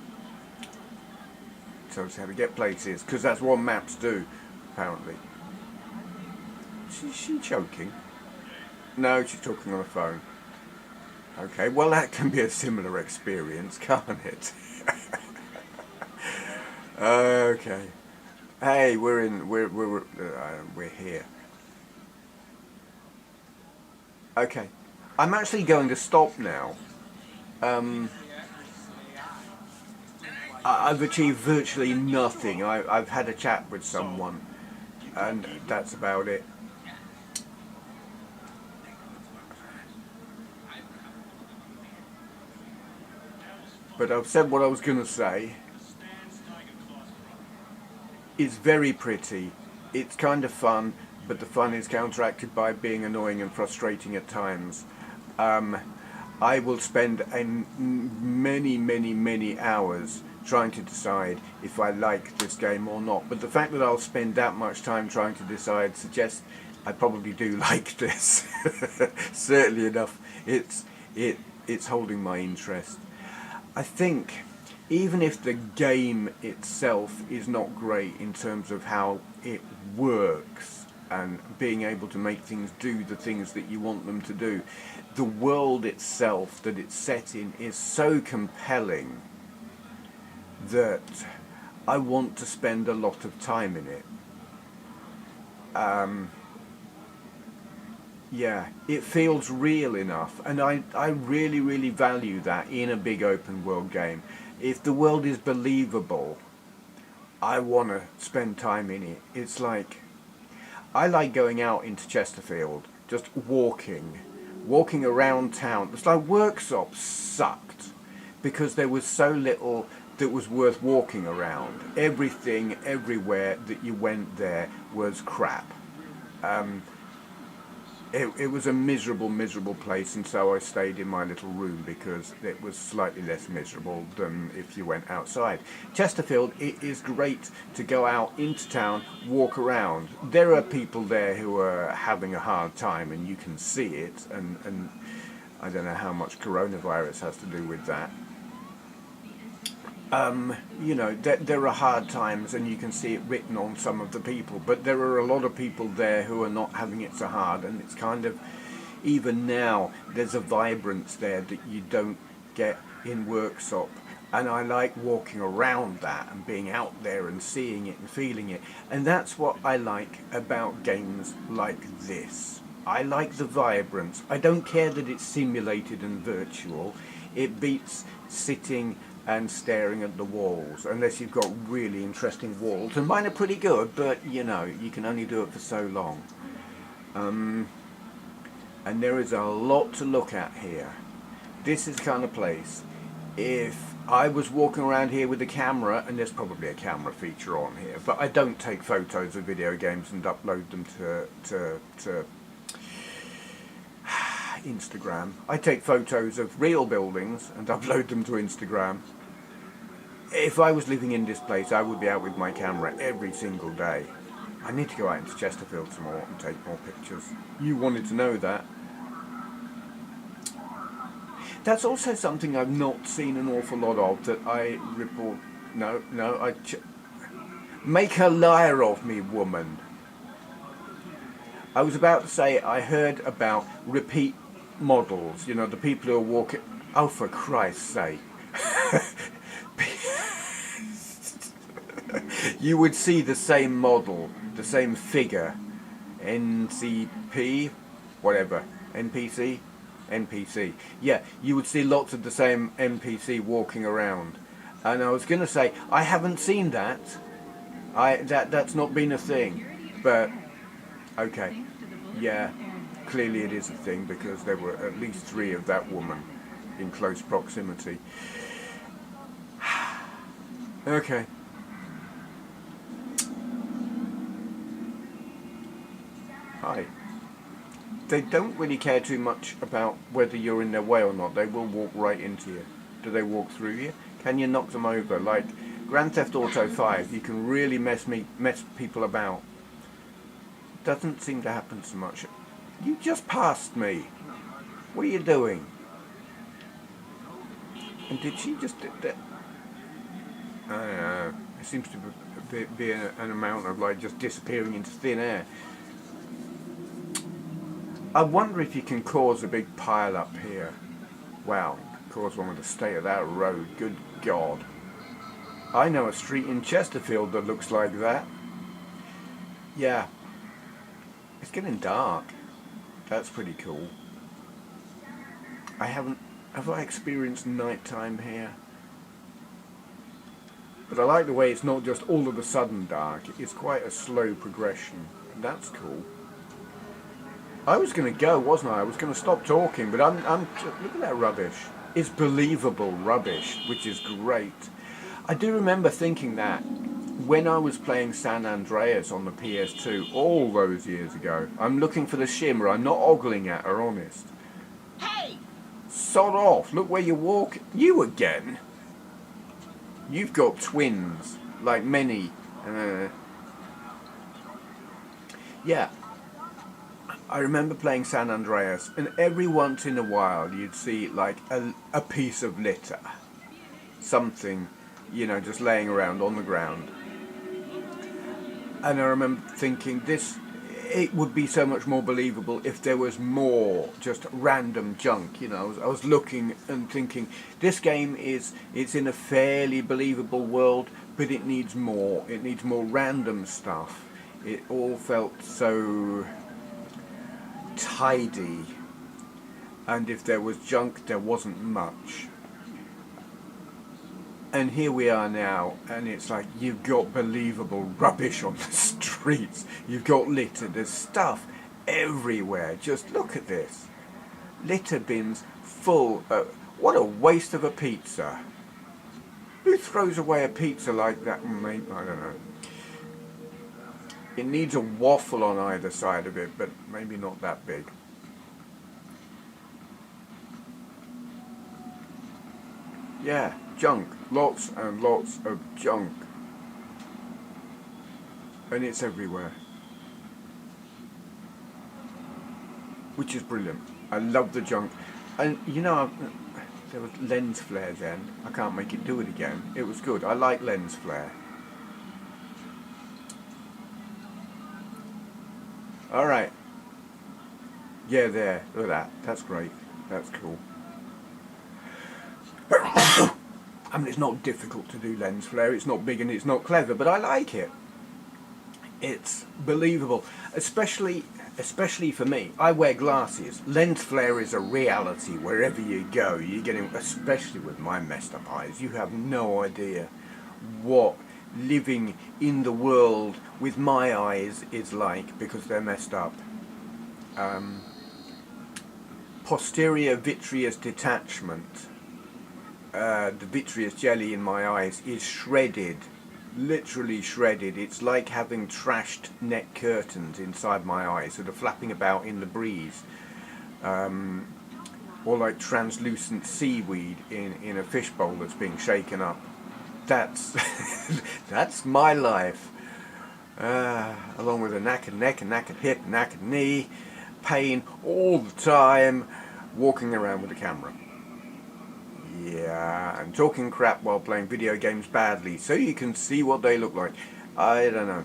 it's how to get places. Because that's what maps do, apparently. Is she choking? No, she's talking on the phone. Okay, well that can be a similar experience, can't it? Okay. Hey, we're here. Okay, I'm actually going to stop now. I've achieved virtually nothing. I've had a chat with someone, and that's about it. But I've said what I was going to say. It's very pretty. It's kind of fun, but the fun is counteracted by being annoying and frustrating at times. I will spend many hours trying to decide if I like this game or not. But the fact that I'll spend that much time trying to decide suggests I probably do like this. Certainly enough, it's holding my interest. I think even if the game itself is not great in terms of how it works and being able to make things do the things that you want them to do, the world itself that it's set in is so compelling that I want to spend a lot of time in it. Yeah, it feels real enough, and I really value that in a big open world game. If the world is believable, I want to spend time in it. It's like, I like going out into Chesterfield, just walking around town. It's like Worksop sucked, because there was so little that was worth walking around. Everything, everywhere that you went there was crap. It was a miserable place, and so I stayed in my little room because it was slightly less miserable than if you went outside. Chesterfield, it is great to go out into town, walk around. There are people there who are having a hard time, and you can see it, and I don't know how much coronavirus has to do with that. You know, there are hard times, and you can see it written on some of the people, but there are a lot of people there who are not having it so hard, and it's kind of, even now, there's a vibrance there that you don't get in Worksop, and I like walking around that and being out there and seeing it and feeling it, and that's what I like about games like this. I like the vibrance. I don't care that it's simulated and virtual. It beats sitting and staring at the walls, unless you've got really interesting walls, and mine are pretty good, but you know, you can only do it for so long. And there is a lot to look at here. This is the kind of place, if I was walking around here with a camera, and there's probably a camera feature on here, but I don't take photos of video games and upload them to Instagram. I take photos of real buildings and upload them to Instagram. If I was living in this place, I would be out with my camera every single day. I need to go out into Chesterfield some more and take more pictures. You wanted to know that. That's also something I've not seen an awful lot of, that I report... Make a liar of me, woman. I was about to say I heard about repeat models, you know, the people who are walking... Oh, for Christ's sake. you would see the same model, the same figure, NCP, whatever, NPC, yeah, you would see lots of the same NPC walking around. And I was going to say, I haven't seen that. That's not been a thing, but okay, yeah, clearly it is a thing because there were at least 3 of that woman in close proximity. Okay. Hi. They don't really care too much about whether you're in their way or not. They will walk right into you. Do they walk through you? Can you knock them over? Like Grand Theft Auto 5, you can really mess people about. Doesn't seem to happen so much. You just passed me. What are you doing? And did she just... I don't know. It seems to be an amount of like just disappearing into thin air. I wonder if you can cause a big pile up here. Wow, cause one with the state of that road. Good God. I know a street in Chesterfield that looks like that. Yeah. It's getting dark. That's pretty cool. Have I experienced nighttime here? But I like the way it's not just all of a sudden dark. It's quite a slow progression. And that's cool. I was going to go, wasn't I? I was going to stop talking, but I'm look at that rubbish. It's believable rubbish, which is great. I do remember thinking that when I was playing San Andreas on the PS2 all those years ago. I'm looking for the shimmer. I'm not ogling at her, honest. Hey! Sod off. Look where you walk. You again. You've got twins, like many. Yeah. I remember playing San Andreas, and every once in a while you'd see like a piece of litter. Something, you know, just laying around on the ground. And I remember thinking it would be so much more believable if there was more just random junk, you know. I was looking and thinking, this game it's in a fairly believable world, but it needs more. It needs more random stuff. It all felt so tidy, and if there was junk, there wasn't much. And here we are now, and it's like you've got believable rubbish on the streets. You've got litter. There's stuff everywhere. Just look at this. Litter bins full of... What a waste of a pizza. Who throws away a pizza like that? Mate, I don't know. It needs a waffle on either side of it, but maybe not that big. Yeah, junk. Lots and lots of junk. And it's everywhere. Which is brilliant. I love the junk. And you know, there was lens flare then. I can't make it do it again. It was good. I like lens flare. Alright. Yeah, there. Look at that. That's great. That's cool. I mean, it's not difficult to do lens flare. It's not big and it's not clever, but I like it. It's believable. Especially for me. I wear glasses. Lens flare is a reality wherever you go. You're getting, especially with my messed up eyes, you have no idea what living in the world with my eyes is like because they're messed up. Posterior vitreous detachment. The vitreous jelly in my eyes is shredded, literally shredded. It's like having trashed net curtains inside my eyes that are flapping about in the breeze, or like translucent seaweed in a fishbowl that's being shaken up. That's that's my life, along with a knackered neck, a knackered hip, a knackered knee, pain all the time, walking around with a camera. Yeah, and talking crap while playing video games badly, so you can see what they look like. I don't know.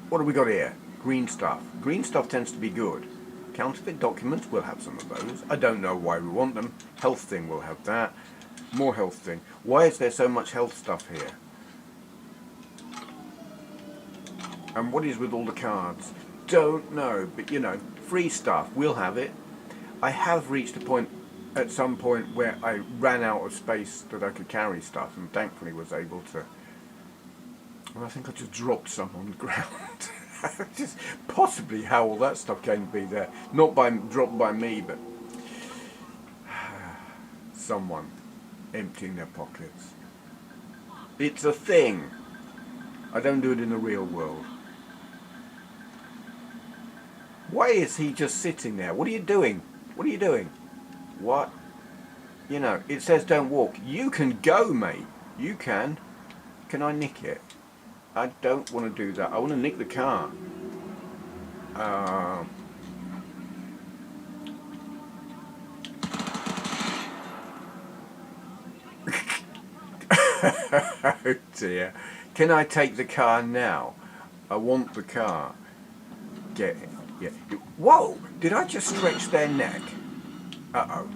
What have we got here? Green stuff. Green stuff tends to be good. Counterfeit documents, we'll have some of those. I don't know why we want them. Health thing, we'll have that. More health thing. Why is there so much health stuff here? And what is with all the cards? Don't know, but you know, free stuff, we'll have it. I have reached a point at some point where I ran out of space that I could carry stuff, and thankfully was able to. Well, I think I just dropped some on the ground. Just possibly how all that stuff came to be there. Not dropped by me, but someone emptying their pockets. It's a thing. I don't do it in the real world. Why is he just sitting there? What are you doing? What are you doing? What? You know, it says don't walk. You can go, mate. You can. Can I nick it? I don't want to do that. I want to nick the car. Oh dear. Can I take the car now? I want the car. Get it. Yeah. Whoa! Did I just stretch their neck? Uh-oh.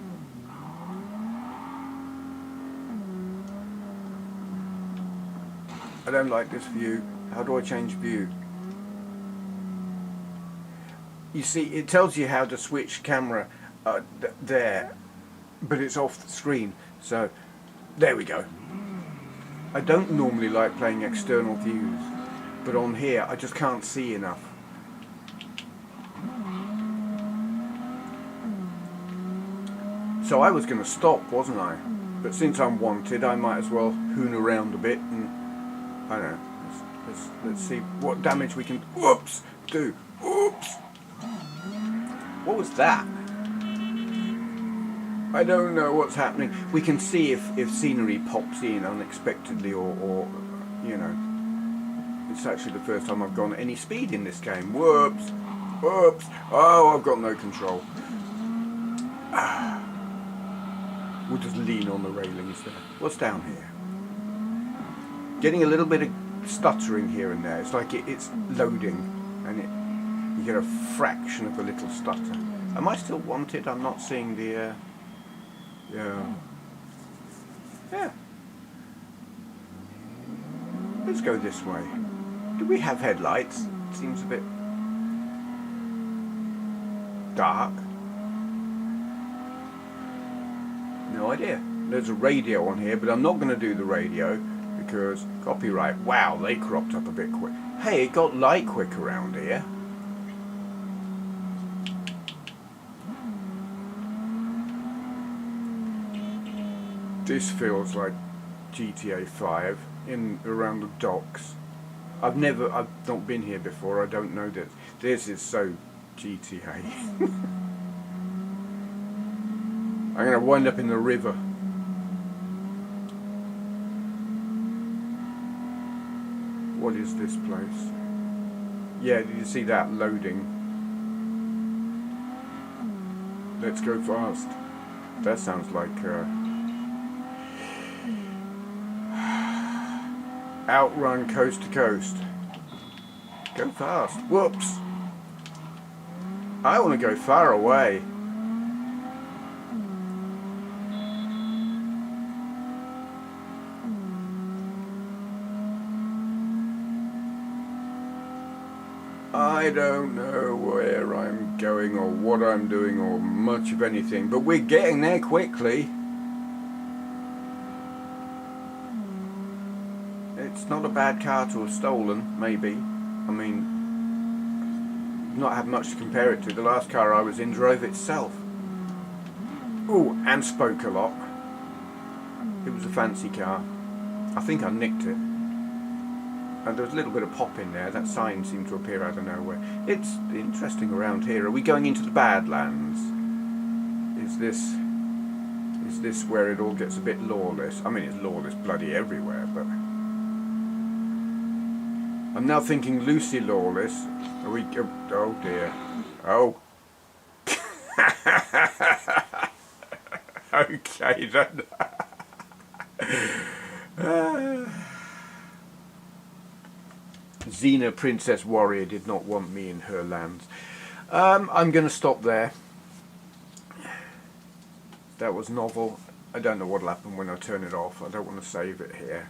I don't like this view. How do I change view? You see, it tells you how to switch camera there, but it's off the screen. So, there we go. I don't normally like playing external views, but on here I just can't see enough. So I was going to stop, wasn't I? But since I'm wanted, I might as well hoon around a bit and, I don't know, let's see what damage we can, whoops, do. Oops! What was that? I don't know what's happening. We can see if scenery pops in unexpectedly or, you know, it's actually the first time I've gone at any speed in this game. Whoops! Whoops! Oh, I've got no control. We'll just lean on the railings there. What's down here? Getting a little bit of stuttering here and there. It's like it's loading, and you get a fraction of a little stutter. Am I still wanted? I'm not seeing the. Yeah. Let's go this way. Do we have headlights? Seems a bit dark. No idea. There's a radio on here, but I'm not going to do the radio because copyright. Wow, they cropped up a bit quick. Hey, it got light quick around here. This feels like GTA 5 in around the docks. I've not been here before. I don't know that. This is so GTA. I'm going to wind up in the river. What is this place? Yeah, did you see that loading? Let's go fast. That sounds like outrun coast to coast. Go fast. Whoops. I want to go far away. I don't know where I'm going or what I'm doing or much of anything, but we're getting there quickly. It's not a bad car to have stolen, maybe. I mean, not had much to compare it to. The last car I was in drove itself. Ooh, and spoke a lot. It was a fancy car. I think I nicked it. And there was a little bit of pop in there. That sign seemed to appear out of nowhere. It's interesting around here. Are we going into the Badlands? Is this where it all gets a bit lawless? I mean, it's lawless bloody everywhere, but I'm now thinking Lucy Lawless. Are we? Oh dear. Oh. Okay then. Xena Princess Warrior did not want me in her lands. I'm going to stop there. That was novel. I don't know what'll happen when I turn it off. I don't want to save it here.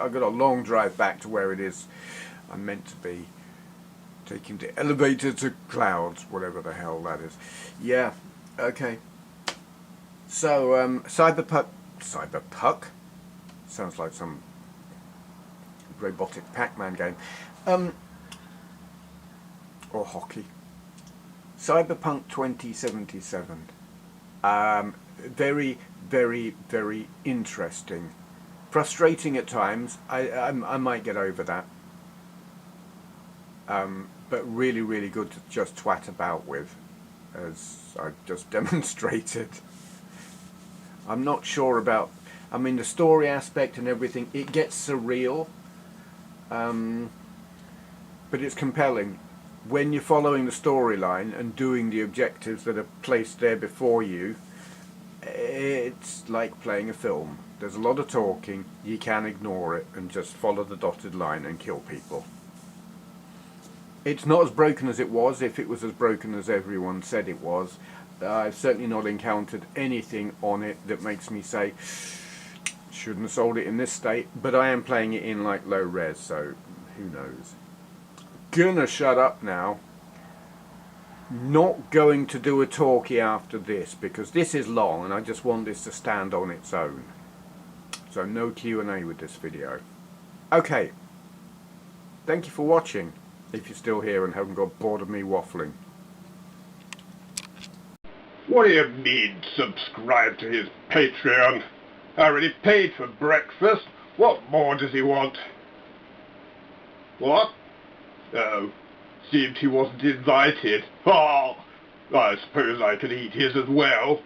I've got a long drive back to where it is I'm meant to be. Taking the elevator to clouds, whatever the hell that is. Yeah, okay. So, Cyberpunk? Sounds like some robotic Pac-Man game. Or hockey. Cyberpunk 2077. Very, very, very interesting. Frustrating at times. I might get over that. But really, really good to just twat about with, as I've just demonstrated. I'm not sure about, I mean, the story aspect and everything, it gets surreal, but it's compelling. When you're following the storyline and doing the objectives that are placed there before you, it's like playing a film. There's a lot of talking, you can ignore it and just follow the dotted line and kill people. It's not as broken as it was, if it was as broken as everyone said it was. I've certainly not encountered anything on it that makes me say, shouldn't have sold it in this state, but I am playing it in like low res, so who knows. Gonna shut up now. Not going to do a talkie after this, because this is long and I just want this to stand on its own. So no Q&A with this video. Okay. Thank you for watching, if you're still here and haven't got bored of me waffling. What do you mean, subscribe to his Patreon? I already paid for breakfast. What more does he want? What? Oh, seemed he wasn't invited. Oh, I suppose I could eat his as well.